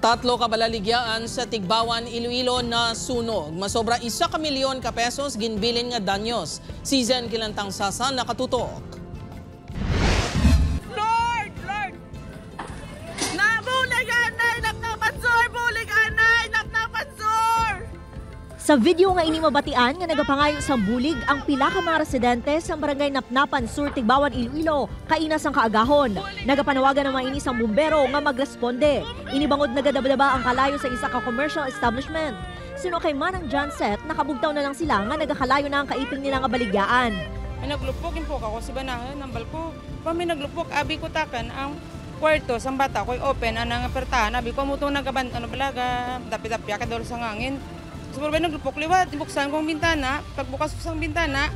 Tatlo ka balaligyaan sa Tigbawan, Iloilo na sunog. Masobra 1 ka milyon pesos ginbilin nga danyos. Season Kilantang Sasa nakatutok. Lord! Lord! Nabulig anay! Naknapansor! Bulig anay! Naknapansor! Sa video nga ini mabatian nga nagapangayo sa bulig ang pila ka mga residente sa barangay Napnapan Sur, Tigbawan, Iloilo, kainas ang kaagahon. Nagapanawagan ng mga inis ang bumbero nga magresponde. Inibangod nagadabdaba ang kalayo sa isa ka commercial establishment. Sino kay Manang Janset, nakabugtaw na lang sila nga nagakalayo na ang kaiping nila nga baligyaan. May naglupok po ako sa banahan ng balko. Pa may naglupok, abi ko takan ang kwarto sa bata ko'y open, anang apertahan, abi ko mutong nagaban, balaga, dapit-dapya ka doon sa ngangin. Siguro ba naglupok liwat, buksan kong bintana, pagbukas ko sa bintana,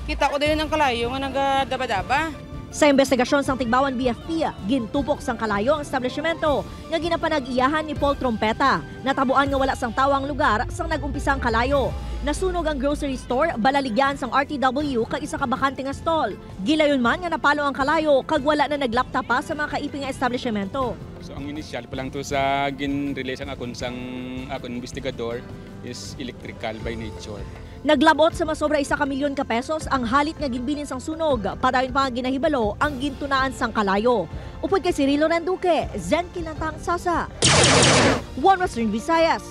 kita ko din ang kalayo nga nagadaba-daba. Sa investigasyon sang Tigbawan BFP, gintupok sang kalayo ang establishmento nga ginapanag-iyahan ni Paul Trompeta. Natabuan nga wala sang tawang lugar sang nag-umpisang kalayo. Nasunog ang grocery store, balaligyan sang RTW kag isa ka bakante nga stall. Gilayon man nga napalo ang kalayo kag wala na naglapta pa sa mga kaiping nga establishmento. So ang initial pa lang to sa gin-relation akon sang akon investigador is electrical by nature. Naglabot sa masobra 1 milyon pesos ang halit nga ginbilin sang sunog. Padayon pa nga ginahibalo ang gintunaan sang kalayo. Upod kay Cirilo Randuque, Zen Kilantang Sasa, One Western Visayas.